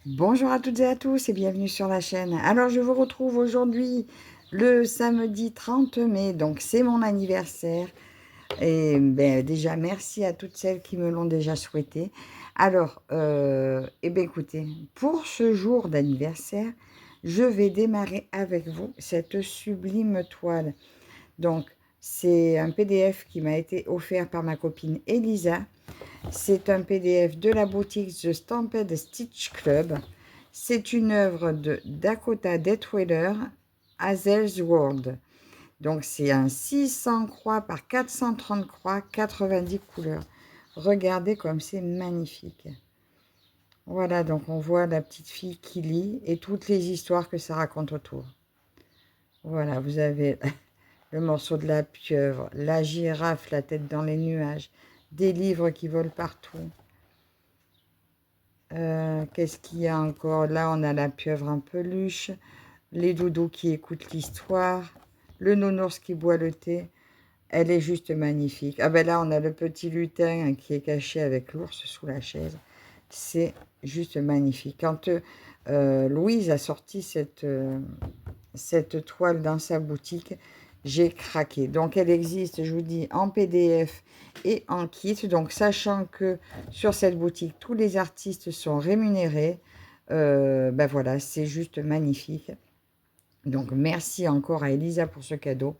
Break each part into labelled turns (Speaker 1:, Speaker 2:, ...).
Speaker 1: Bonjour à toutes et à tous et bienvenue sur la chaîne. Alors je vous retrouve aujourd'hui le samedi 30 mai, donc c'est mon anniversaire. Et ben, déjà merci à toutes celles qui me l'ont déjà souhaité. Alors, eh bien écoutez, pour ce jour d'anniversaire, je vais démarrer avec vous cette sublime toile. Donc c'est un PDF qui m'a été offert par ma copine Elisa. C'est un PDF de la boutique The Stamped Stitch Club. C'est une œuvre de Dakota Detweiler, Hazel's World. Donc c'est un 600 croix par 430 croix, 90 couleurs. Regardez comme c'est magnifique. Voilà, donc on voit la petite fille qui lit et toutes les histoires que ça raconte autour. Voilà, vous avez le morceau de la pieuvre, la girafe, la tête dans les nuages, des livres qui volent partout. Qu'est-ce qu'il y a encore? Là, on a la pieuvre en peluche, les doudous qui écoutent l'histoire, le nounours qui boit le thé. Elle est juste magnifique. Ah ben là, on a le petit lutin qui est caché avec l'ours sous la chaise. C'est juste magnifique. Quand Louise a sorti cette toile dans sa boutique, j'ai craqué. Donc, elle existe, je vous dis, en PDF et en kit. Donc, sachant que sur cette boutique, tous les artistes sont rémunérés, ben voilà, c'est juste magnifique. Donc, merci encore à Elisa pour ce cadeau.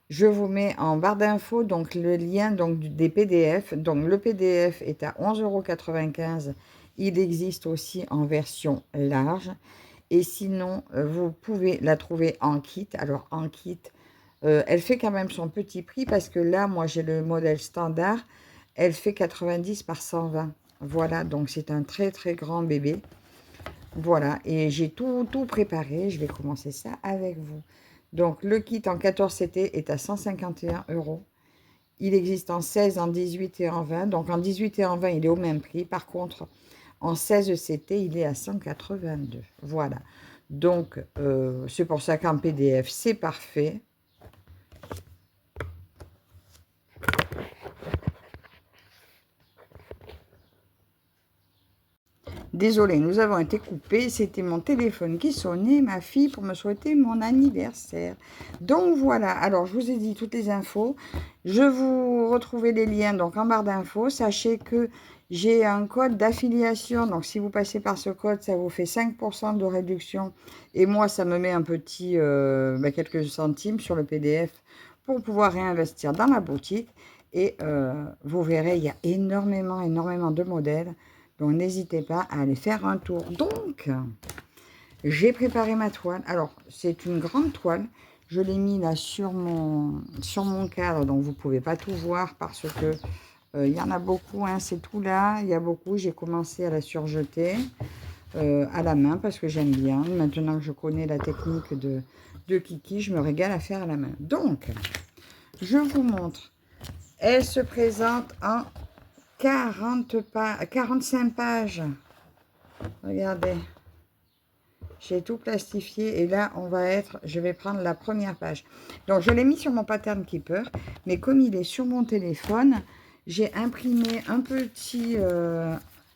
Speaker 1: Je vous mets en barre d'infos donc le lien donc, des PDF. Donc, le PDF est à 11,95 €. Il existe aussi en version large. Et sinon, vous pouvez la trouver en kit. Alors, en kit, elle fait quand même son petit prix parce que là, moi, j'ai le modèle standard. Elle fait 90 par 120. Voilà, donc c'est un très, très grand bébé. Voilà, et j'ai tout préparé. Je vais commencer ça avec vous. Donc, le kit en 14 CT est à 151 €. Il existe en 16, en 18 et en 20. Donc, en 18 et en 20, il est au même prix. Par contre, en 16 CT, il est à 182. Voilà. Donc, c'est pour ça qu'en PDF, c'est parfait. Désolée, nous avons été coupés. C'était mon téléphone qui sonnait, ma fille, pour me souhaiter mon anniversaire. Donc voilà, alors je vous ai dit toutes les infos. Je vous retrouvais les liens donc en barre d'infos. Sachez que j'ai un code d'affiliation. Donc si vous passez par ce code, ça vous fait 5% de réduction. Et moi, ça me met un petit, quelques centimes sur le PDF pour pouvoir réinvestir dans la boutique. Et vous verrez, il y a énormément de modèles. Donc, n'hésitez pas à aller faire un tour. Donc, j'ai préparé ma toile. Alors, c'est une grande toile. Je l'ai mis là sur mon cadre. Donc, vous ne pouvez pas tout voir parce que il y en a beaucoup. Hein, c'est tout là. Il y a beaucoup. J'ai commencé à la surjeter à la main parce que j'aime bien. Maintenant que je connais la technique de Kiki, je me régale à faire à la main. Donc, je vous montre. Elle se présente en 45 pages. Regardez, j'ai tout plastifié et là, je vais prendre la première page. Donc, je l'ai mis sur mon pattern keeper, mais comme il est sur mon téléphone, j'ai imprimé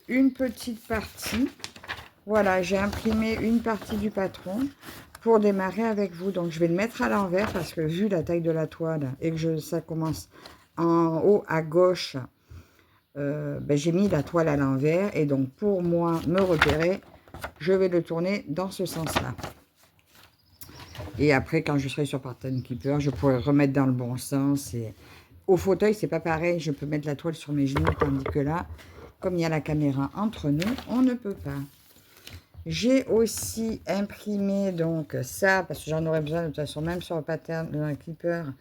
Speaker 1: une petite partie. Voilà, j'ai imprimé une partie du patron pour démarrer avec vous. Donc, je vais le mettre à l'envers parce que vu la taille de la toile et que ça commence en haut à gauche, j'ai mis la toile à l'envers et donc pour moi me repérer, je vais le tourner dans ce sens-là. Et après, quand je serai sur Pattern Keeper, je pourrai remettre dans le bon sens. Et au fauteuil, c'est pas pareil. Je peux mettre la toile sur mes genoux, tandis que là, comme il y a la caméra entre nous, on ne peut pas. J'ai aussi imprimé donc ça, parce que j'en aurais besoin de toute façon, même sur le Pattern Keeper.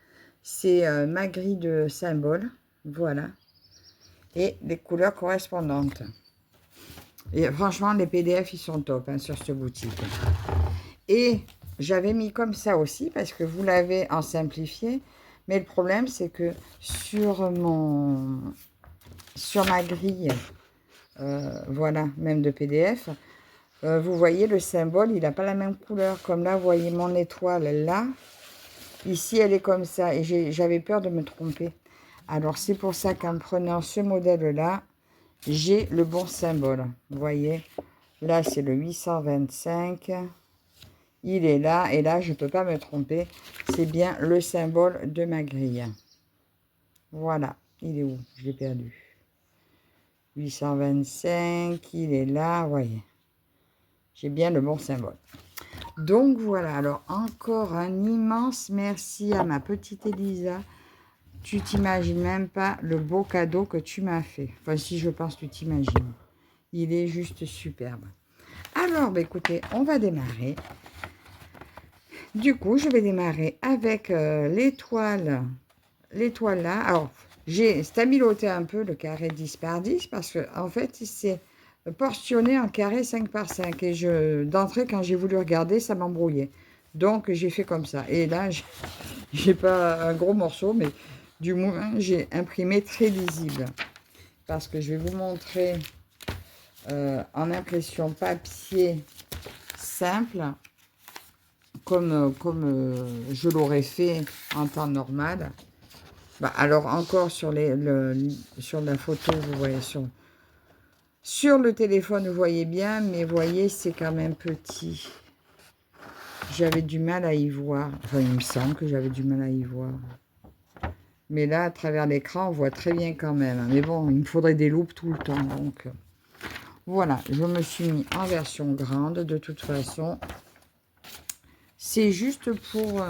Speaker 1: C'est ma grille de symboles. Voilà. Et les couleurs correspondantes. Et franchement, les PDF, ils sont top hein, sur cette boutique. Et j'avais mis comme ça aussi, parce que vous l'avez en simplifié. Mais le problème, c'est que sur ma grille, voilà, même de PDF, vous voyez le symbole, il n'a pas la même couleur. Comme là, vous voyez mon étoile là. Ici, elle est comme ça. Et j'avais peur de me tromper. Alors, c'est pour ça qu'en prenant ce modèle-là, j'ai le bon symbole. Vous voyez Là, c'est le 825. Il est là. Et là, je ne peux pas me tromper. C'est bien le symbole de ma grille. Voilà. Il est où? Je l'ai perdu. 825. Il est là. Vous voyez. J'ai bien le bon symbole. Donc, voilà. Alors, encore un immense merci à ma petite Elisa. Tu t'imagines même pas le beau cadeau que tu m'as fait. Enfin, si je pense, tu t'imagines. Il est juste superbe. Alors, bah, écoutez, on va démarrer. Du coup, je vais démarrer avec l'étoile. L'étoile là. Alors, j'ai stabiloté un peu le carré 10 par 10 parce que en fait, c'est portionné en carré 5 par 5. Et d'entrée, quand j'ai voulu regarder, ça m'embrouillait. Donc, j'ai fait comme ça. Et là, j'ai pas un gros morceau, mais du moins, j'ai imprimé très lisible. Parce que je vais vous montrer en impression papier simple, comme je l'aurais fait en temps normal. Bah, alors encore sur la photo, vous voyez, sur le téléphone, vous voyez bien, mais vous voyez, c'est quand même petit. J'avais du mal à y voir. Enfin, il me semble que j'avais du mal à y voir. Mais là, à travers l'écran, on voit très bien quand même. Mais bon, il me faudrait des loupes tout le temps. Donc, voilà, je me suis mis en version grande. De toute façon, c'est juste pour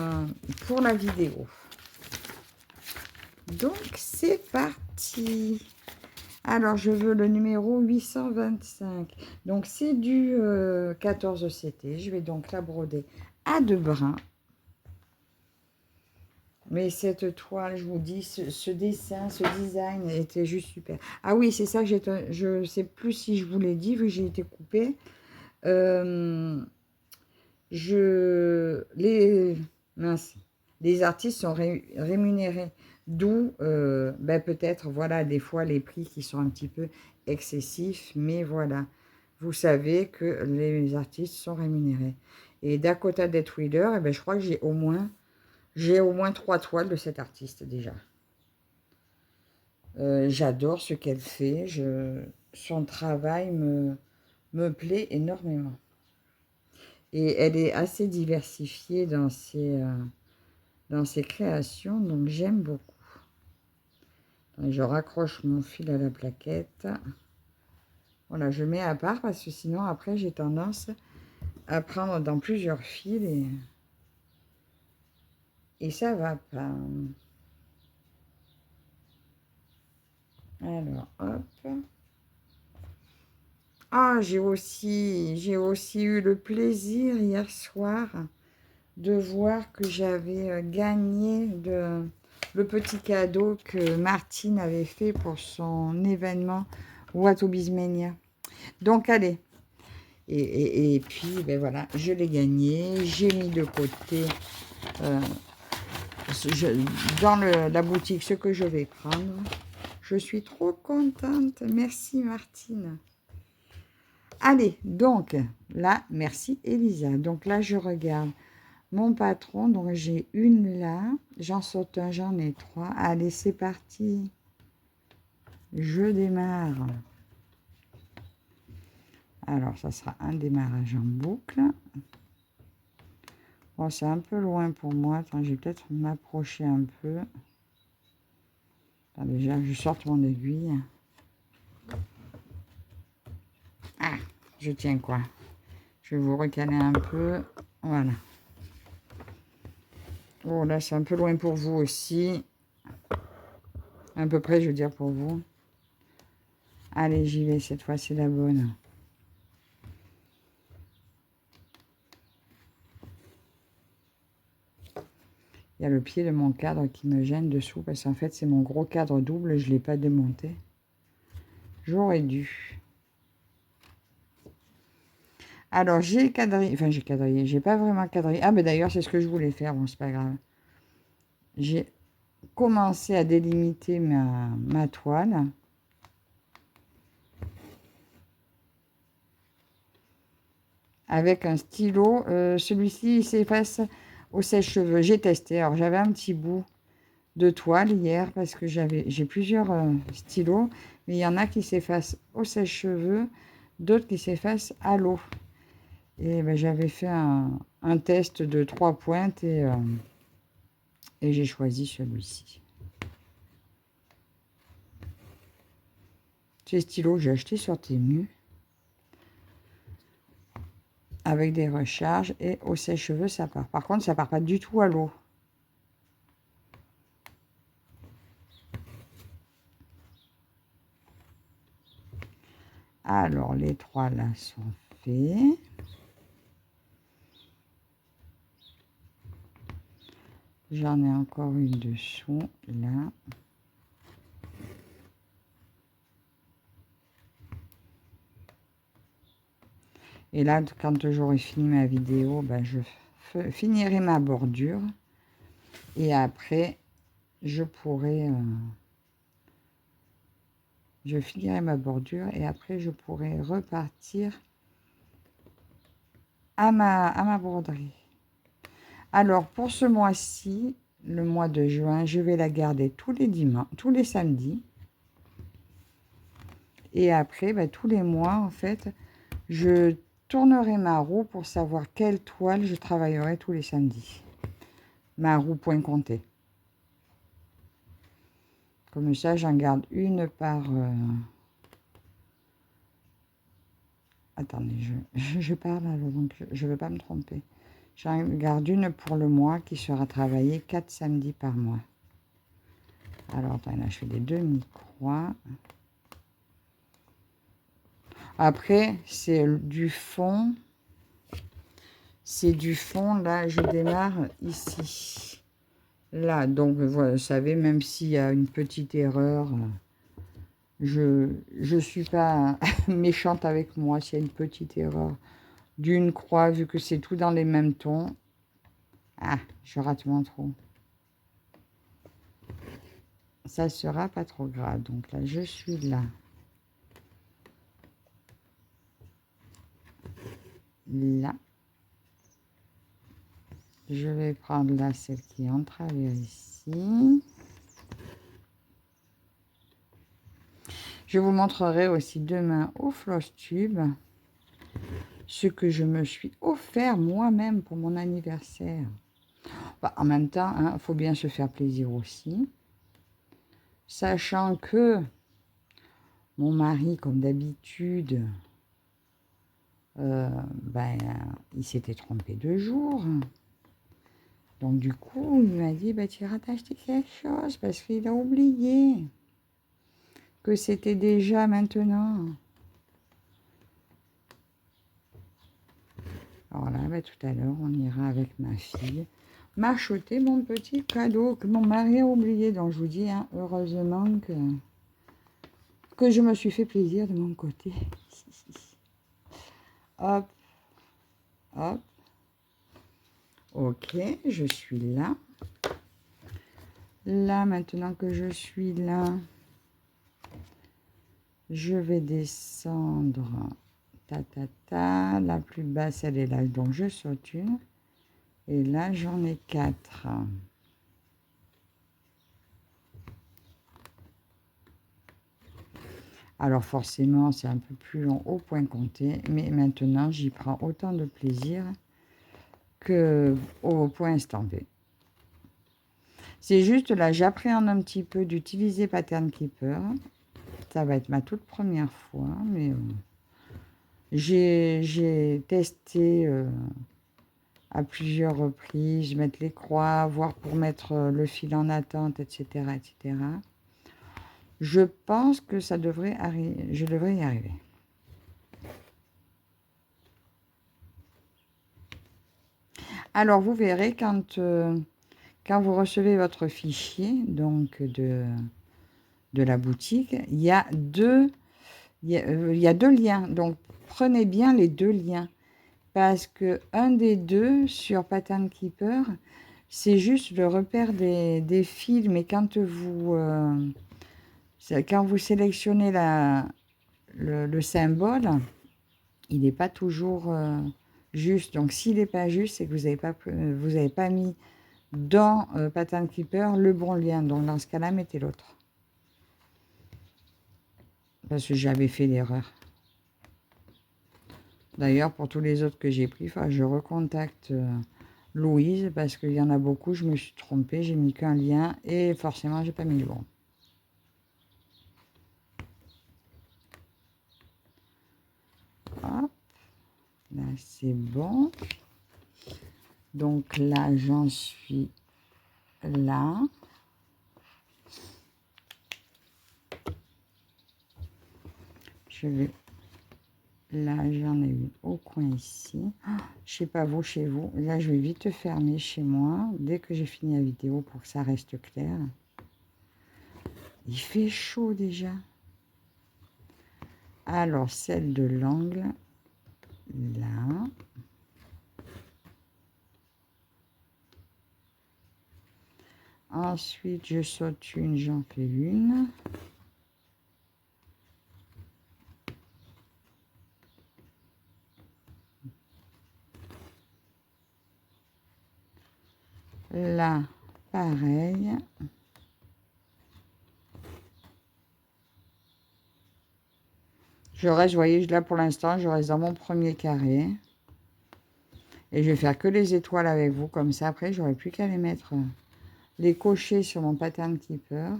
Speaker 1: la vidéo. Donc, c'est parti. Alors, je veux le numéro 825. Donc, c'est du 14 CT. Je vais donc la broder à 2 brins. Mais cette toile, je vous dis, ce dessin, ce design était juste super. Ah oui, c'est ça que je ne sais plus si je vous l'ai dit, vu que j'ai été coupée. Mince, les artistes sont rémunérés. D'où, ben peut-être, voilà, des fois, les prix qui sont un petit peu excessifs. Mais voilà, vous savez que les artistes sont rémunérés. Et Dakota Deathwheeler, eh ben, je crois que j'ai au moins 3 toiles de cet artiste déjà. J'adore ce qu'elle fait. Son travail me plaît énormément. Et elle est assez diversifiée dans ses créations, donc j'aime beaucoup. Je raccroche mon fil à la plaquette. Voilà, je mets à part parce que sinon, après, j'ai tendance à prendre dans plusieurs fils et ça va pas. Alors, hop. Ah, j'ai aussi eu le plaisir hier soir de voir que j'avais gagné le petit cadeau que Martine avait fait pour son événement What to Bizmania. Donc, allez. Et puis, ben voilà, je l'ai gagné. J'ai mis de côté dans la boutique ce que je vais prendre. Je suis trop contente. Merci, Martine. Allez, donc, là, merci, Elisa. Donc là, je regarde mon patron. Donc, j'ai une là. J'en saute un, j'en ai 3. Allez, c'est parti. Je démarre. Alors, ça sera un démarrage en boucle. Bon, c'est un peu loin pour moi. Attends, je vais peut-être m'approcher un peu. Attends, déjà, je sorte mon aiguille. Ah, je tiens quoi? Je vais vous recaler un peu. Voilà. Oh, là, c'est un peu loin pour vous aussi. À peu près, je veux dire, pour vous. Allez, j'y vais. Cette fois, c'est la bonne. Il y a le pied de mon cadre qui me gêne dessous parce qu'en fait, c'est mon gros cadre double. Je ne l'ai pas démonté. J'aurais dû. Alors, j'ai quadrillé. Enfin, j'ai quadrillé. J'ai pas vraiment quadrillé. Ah, mais d'ailleurs, c'est ce que je voulais faire. Bon, c'est pas grave. J'ai commencé à délimiter ma toile. Avec un stylo. Celui-ci, il s'efface au sèche-cheveux. J'ai testé. Alors, j'avais un petit bout de toile hier parce que j'ai plusieurs stylos, mais il y en a qui s'effacent au sèche-cheveux. d'autres qui s'effacent à l'eau. Et ben, j'avais fait un test de 3 pointes et j'ai choisi celui-ci. Ces stylos que j'ai acheté sur Temu. Avec des recharges et au sèche-cheveux ça part. Par contre, ça part pas du tout à l'eau. Alors, les 3 là sont faits. J'en ai encore une dessous, là. Et là, quand j'aurai fini ma vidéo, ben, je finirai ma bordure. Et après, je pourrai... je finirai ma bordure et après, je pourrai repartir à ma broderie. Alors, pour ce mois-ci, le mois de juin, je vais la garder tous les dimanches, tous les samedis. Et après, ben, tous les mois, en fait, je tournerai ma roue pour savoir quelle toile je travaillerai tous les samedis. Ma roue point compté. Comme ça, j'en garde une par... Attendez, je parle, donc je ne veux pas me tromper. J'en garde une pour le mois qui sera travaillée 4 samedis par mois. Alors, attends, là, je fais des demi-croix. Après, c'est du fond. C'est du fond, là, je démarre ici. Là, donc, vous savez, même s'il y a une petite erreur, je ne suis pas méchante avec moi s'il y a une petite erreur d'une croix, vu que c'est tout dans les mêmes tons. Ah, je rate mon trou. Ça sera pas trop grave. Donc là, je suis là. Là. Je vais prendre là celle qui est en travers ici. Je vous montrerai aussi demain au floss tube ce que je me suis offert moi-même pour mon anniversaire. Bah, en même temps, il faut bien se faire plaisir aussi. Sachant que mon mari, comme d'habitude, ben, il s'était trompé de jour. Donc du coup, il m'a dit, bah, tu iras t'acheter quelque chose parce qu'il a oublié que c'était déjà maintenant. Alors là, bah, tout à l'heure, on ira avec ma fille m'acheter mon petit cadeau que mon mari a oublié. Donc je vous dis, hein, heureusement que je me suis fait plaisir de mon côté. Hop, hop. Ok, je suis là. Là, maintenant que je suis là, je vais descendre. Ta, ta, ta. La plus basse, elle est là. Donc, je saute une. Et là, j'en ai 4. Alors, forcément, c'est un peu plus long au point compté. Mais maintenant, j'y prends autant de plaisir qu'au point estampé. C'est juste là, j'appréhende un petit peu d'utiliser Pattern Keeper. Ça va être ma toute première fois, mais j'ai testé à plusieurs reprises, mettre les croix, voir pour mettre le fil en attente, etc., etc. Je pense que ça devrait arriver, je devrais y arriver. Alors, vous verrez quand vous recevez votre fichier, donc de la boutique, il y a deux liens. Donc, prenez bien les 2 liens. Parce que un des 2 sur Pattern Keeper, c'est juste le repère des fils. Mais quand vous sélectionnez le symbole, il n'est pas toujours juste. Donc, s'il n'est pas juste, c'est que vous n'avez pas mis dans Pattern Keeper le bon lien. Donc, dans ce cas-là, mettez l'autre. Parce que j'avais fait l'erreur. D'ailleurs, pour tous les autres que j'ai pris, je recontacte Louise parce qu'il y en a beaucoup. Je me suis trompée, j'ai mis qu'un lien et forcément, j'ai pas mis le bon. Hop, là, c'est bon. Donc là, j'en suis là. Je vais... Là, j'en ai une au coin ici. Je sais pas vous, chez vous. Là, je vais vite fermer chez moi dès que j'ai fini la vidéo pour que ça reste clair. Il fait chaud déjà. Alors, celle de l'angle, là. Ensuite, je saute une, j'en fais une. Là, pareil. Je reste, vous voyez, là pour l'instant, je reste dans mon premier carré. Et je vais faire que les étoiles avec vous, comme ça, après, j'aurai plus qu'à les mettre, les cocher sur mon pattern keeper.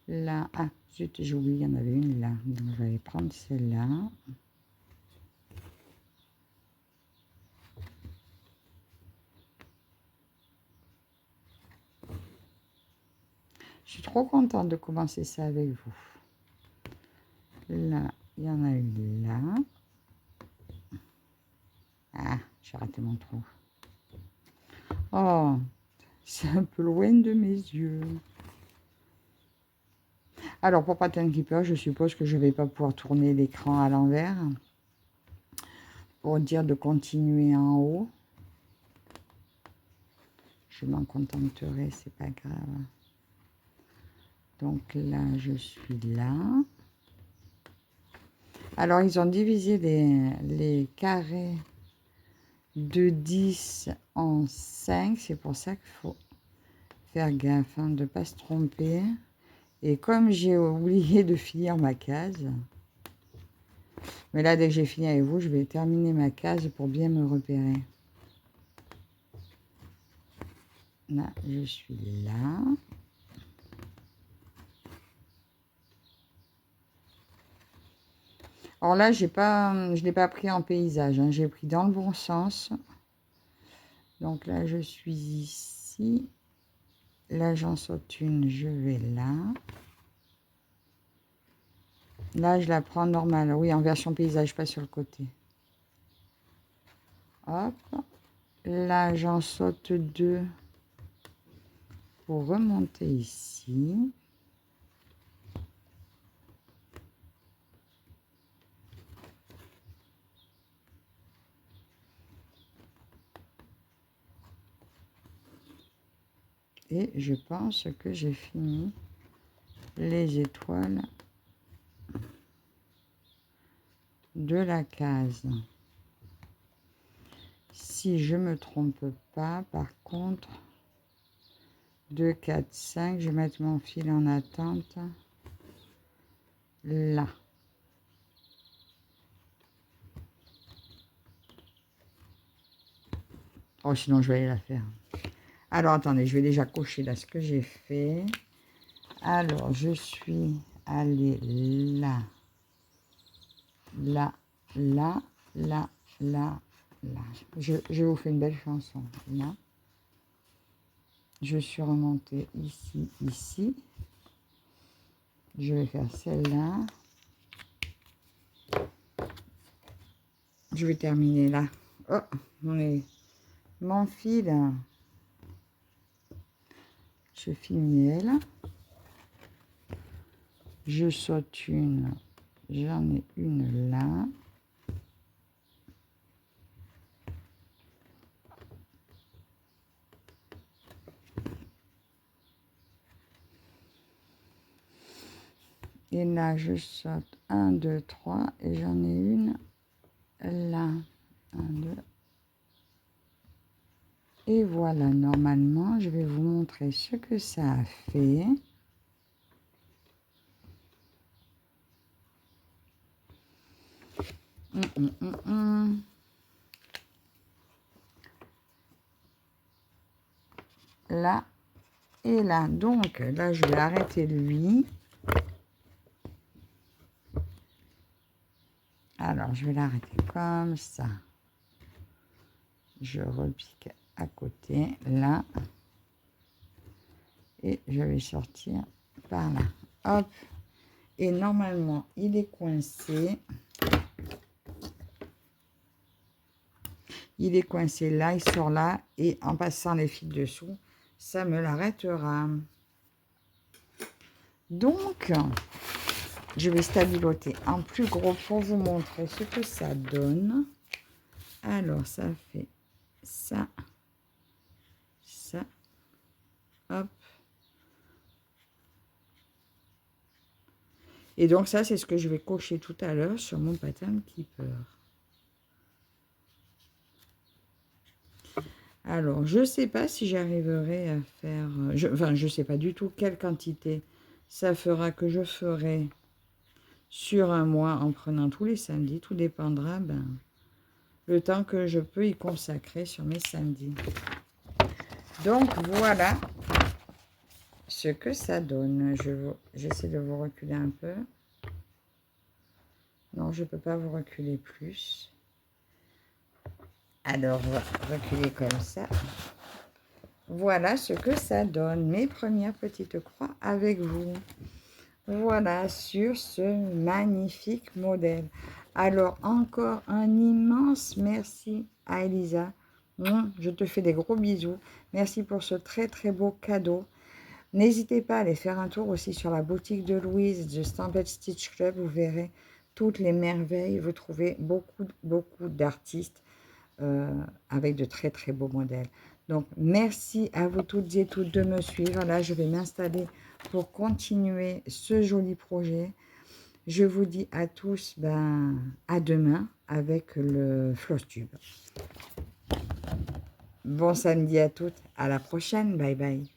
Speaker 1: Là, ah, zut, j'ai oublié, il y en avait une là. Donc, je vais prendre celle-là. Je suis trop contente de commencer ça avec vous. Là, il y en a une là. Ah, j'ai raté mon trou. Oh, c'est un peu loin de mes yeux. Alors, pour Pattern Keeper, je suppose que je ne vais pas pouvoir tourner l'écran à l'envers. Pour dire de continuer en haut. Je m'en contenterai, c'est pas grave. Donc là, je suis là. Alors, ils ont divisé les carrés de 10 en 5. C'est pour ça qu'il faut faire gaffe de ne pas se tromper. Et comme j'ai oublié de finir ma case, mais là, dès que j'ai fini avec vous, je vais terminer ma case pour bien me repérer. Là, je suis là. Alors là, je ne l'ai pas pris en paysage, hein, j'ai pris dans le bon sens. Donc là, je suis ici. Là, j'en saute une, je vais là. Là, je la prends normale. Oui, en version paysage, pas sur le côté. Hop. Là, j'en saute deux pour remonter ici. Et je pense que j'ai fini les étoiles de la case. Si je me trompe pas, par contre, 2, 4, 5, je vais mettre mon fil en attente là. Oh, sinon je vais aller la faire. Alors, attendez, je vais déjà cocher là ce que j'ai fait. Alors, je suis allée là, là, là, là, là, là. Je vous fais une belle chanson. Là. Je suis remontée ici, ici. Je vais faire celle-là. Je vais terminer là. Oh, mon fil. Je finis elle. Je saute une. J'en ai une là. Et là, je saute 1, 2, 3 et j'en ai une là. 1, 2. Et voilà, normalement, je vais vous montrer ce que ça a fait. Là et là. Donc, là, je vais arrêter lui. Alors, je vais l'arrêter comme ça. Je repique à côté, là. Et je vais sortir par là. Hop. Et normalement, il est coincé. Il est coincé là, il sort là. Et en passant les fils dessous, ça me l'arrêtera. Donc, je vais stabiloter en plus gros pour vous montrer ce que ça donne. Alors, ça fait ça, ça, hop. Et donc, ça, c'est ce que je vais cocher tout à l'heure sur mon pattern Keeper. Alors, je ne sais pas si j'arriverai à faire... enfin, je ne sais pas du tout quelle quantité ça fera que je ferai sur un mois en prenant tous les samedis. Tout dépendra le temps que je peux y consacrer sur mes samedis. Donc, voilà ce que ça donne. J'essaie de vous reculer un peu. Non, je ne peux pas vous reculer plus. Alors, on va reculer comme ça. Voilà ce que ça donne. Mes premières petites croix avec vous. Voilà, sur ce magnifique modèle. Alors, encore un immense merci à Elisa. Je te fais des gros bisous. Merci pour ce très très beau cadeau. N'hésitez pas à aller faire un tour aussi sur la boutique de Louise, de Stamped Stitch Club. Vous verrez toutes les merveilles. Vous trouvez beaucoup d'artistes avec de très très beaux modèles. Donc, merci à vous toutes et tous de me suivre. Là, je vais m'installer pour continuer ce joli projet. Je vous dis à tous à demain avec le Flosstube. Bon samedi à toutes. À la prochaine. Bye bye.